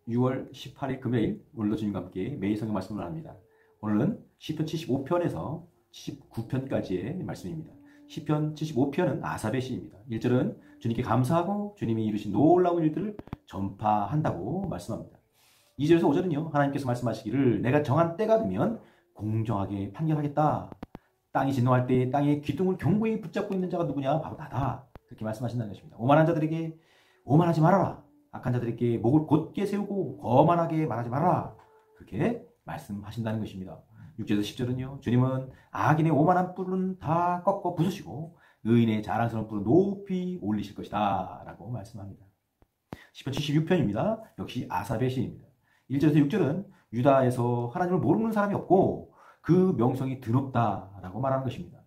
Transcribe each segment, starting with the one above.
6월 18일 금요일, 오늘도 주님과 함께 매일 성경 말씀을 합니다. 오늘은 시편 75편에서 79편까지의 말씀입니다. 시편 75편은 아삽의 시입니다. 1절은 주님께 감사하고 주님이 이루신 놀라운 일들을 전파한다고 말씀합니다. 2절에서 5절은요, 하나님께서 말씀하시기를 내가 정한 때가 되면 공정하게 판결하겠다. 땅이 진노할 때 땅의 기둥을 견고히 붙잡고 있는 자가 누구냐? 바로 나다. 그렇게 말씀하신다는 것입니다. 오만한 자들에게 오만하지 말아라. 악한 자들에게 목을 곧게 세우고 거만하게 말하지 말아라. 그렇게 말씀하신다는 것입니다. 6절에서 10절은요. 주님은 악인의 오만한 뿔은 다 꺾어 부수시고 의인의 자랑스러운 뿔은 높이 올리실 것이다. 라고 말씀합니다. 시편 76편입니다. 역시 아삽의 시입니다. 1절에서 6절은 유다에서 하나님을 모르는 사람이 없고 그 명성이 드높다라고 말하는 것입니다.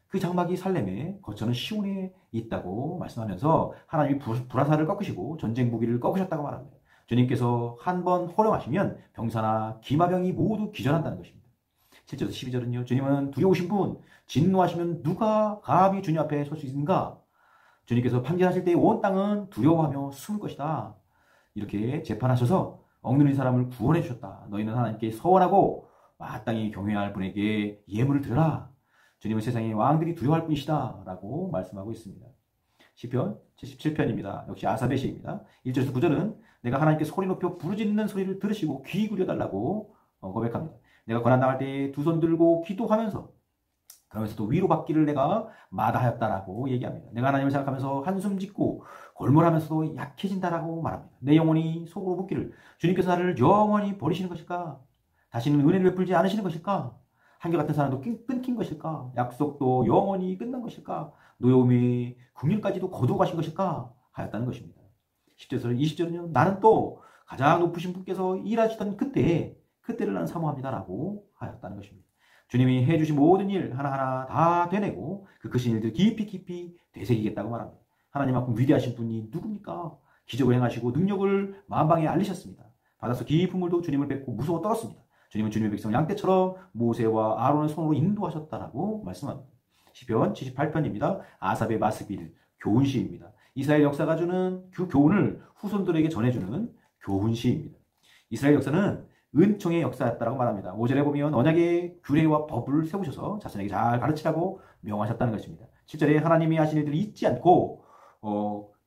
그 장막이 살렘에 거처는 시온에 있다고 말씀하면서 하나님이 불화살을 꺾으시고 전쟁 무기를 꺾으셨다고 말합니다. 주님께서 한 번 호령하시면 병사나 기마병이 모두 기절한다는 것입니다. 7절에서 12절은요. 주님은 두려우신 분, 진노하시면 누가 감히 주님 앞에 설 수 있는가? 주님께서 판결하실 때 온 땅은 두려워하며 숨을 것이다. 이렇게 재판하셔서 억눌린 사람을 구원해 주셨다. 너희는 하나님께 서원하고 마땅히 경외할 분에게 예물을 드려라. 주님은 세상의 왕들이 두려워할 뿐이시다. 라고 말씀하고 있습니다. 시편 77편입니다. 역시 아삽의 시입니다. 1절에서 9절은 내가 하나님께 소리 높여 부르짖는 소리를 들으시고 귀 기울여달라고 고백합니다. 내가 고난당할 때 두 손 들고 기도하면서 그러면서도 위로받기를 내가 마다하였다라고 얘기합니다. 내가 하나님을 생각하면서 한숨 짓고 골몰하면서도 약해진다라고 말합니다. 내 영혼이 속으로 묻기를 주님께서 나를 영원히 버리시는 것일까? 다시는 은혜를 베풀지 않으시는 것일까? 한결같은 사랑도 끊긴 것일까? 약속도 영원히 끝난 것일까? 노여움의 국률까지도 거두어 가신 것일까? 하였다는 것입니다. 10절에서 20절은요. 나는 또 가장 높으신 분께서 일하시던 그때를 나는 사모합니다라고 하였다는 것입니다. 주님이 해주신 모든 일 하나하나 다 되내고 그 크신 일들 깊이 되새기겠다고 말합니다. 하나님만큼 위대하신 분이 누굽니까? 기적을 행하시고 능력을 만방에 알리셨습니다. 바닷속 깊은 물도 주님을 뵙고 무서워 떨었습니다. 주님은 주님의 백성을 양떼처럼 모세와 아론의 손으로 인도하셨다라고 말씀합니다. 시편 78편입니다. 아삽의 마스빌 교훈시입니다. 이스라엘 역사가 주는 그 교훈을 후손들에게 전해주는 교훈시입니다. 이스라엘 역사는 은총의 역사였다고 말합니다. 5절에 보면 언약의 규례와 법을 세우셔서 자신에게 잘 가르치라고 명하셨다는 것입니다. 7절에 하나님이 하신 일들을 잊지 않고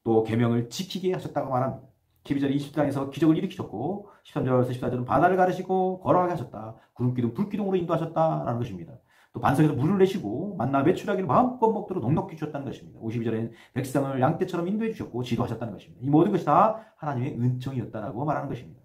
또 계명을 지키게 하셨다고 말합니다. 12절 20장에서 기적을 일으키셨고 13절에서 14절은 바다를 가르시고 걸어가게 하셨다. 구름기둥 불기둥으로 인도하셨다라는 것입니다. 또 반석에서 물을 내시고 만나 매출하기를 마음껏 먹도록 넉넉히 주셨다는 것입니다. 52절에는 백성을 양떼처럼 인도해 주셨고 지도하셨다는 것입니다. 이 모든 것이 다 하나님의 은총이었다라고 말하는 것입니다.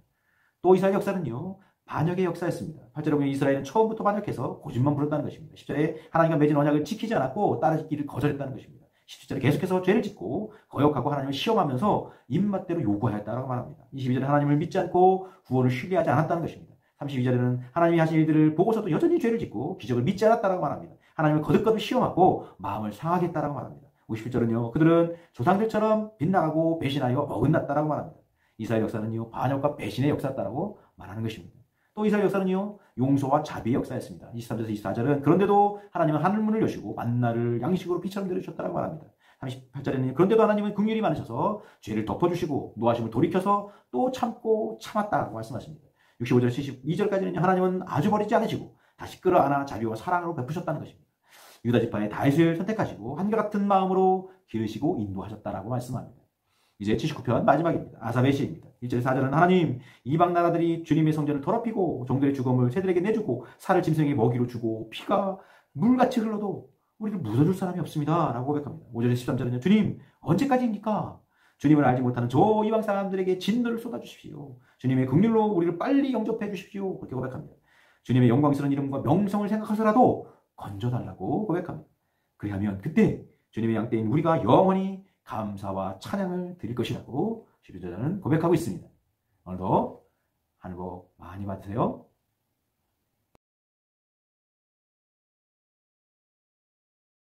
또 이스라엘 역사는요. 반역의 역사였습니다. 8절에 보면 이스라엘은 처음부터 반역해서 고집만 부렸다는 것입니다. 10절에 하나님과 맺은 언약을 지키지 않았고 따르기를 거절했다는 것입니다. 17절에 계속해서 죄를 짓고 거역하고 하나님을 시험하면서 입맛대로 요구하였다고 말합니다. 22절에 하나님을 믿지 않고 구원을 신뢰하지 않았다는 것입니다. 32절에는 하나님이 하신 일들을 보고서도 여전히 죄를 짓고 기적을 믿지 않았다고 말합니다. 하나님을 거듭거듭 시험하고 마음을 상하게 했다고 말합니다. 57절은요. 그들은 조상들처럼 빗나가고 배신하여 어긋났다고 말합니다. 이스라엘 역사는요. 반역과 배신의 역사였다고 말하는 것입니다. 또 이스라엘 역사는요. 용서와 자비의 역사였습니다. 23절에서 24절은 그런데도 하나님은 하늘문을 여시고 만나를 양식으로 비처럼 내려주셨다고 말합니다. 38절에는 그런데도 하나님은 긍휼이 많으셔서 죄를 덮어주시고 노하심을 돌이켜서 또 참고 참았다고 말씀하십니다. 65절 72절까지는 하나님은 아주 버리지 않으시고 다시 끌어안아 자비와 사랑으로 베푸셨다는 것입니다. 유다 지파의 다윗을 선택하시고 한결같은 마음으로 기르시고 인도하셨다라고 말씀합니다. 이제 79편 마지막입니다. 아삽의 시입니다. 1절에서 4절은 하나님 이방 나라들이 주님의 성전을 더럽히고 종들의 죽음을 새들에게 내주고 살을 짐승에게 먹이로 주고 피가 물같이 흘러도 우리를 묻어줄 사람이 없습니다. 라고 고백합니다. 5절에서 13절은요. 주님 언제까지입니까? 주님을 알지 못하는 저 이방 사람들에게 진노를 쏟아주십시오. 주님의 긍휼로 우리를 빨리 영접해 주십시오. 그렇게 고백합니다. 주님의 영광스러운 이름과 명성을 생각하서라도 건져달라고 고백합니다. 그리하면 그때 주님의 양떼인 우리가 영원히 감사와 찬양을 드릴 것이라고 시편자는 고백하고 있습니다. 오늘도 하늘 복 많이 받으세요.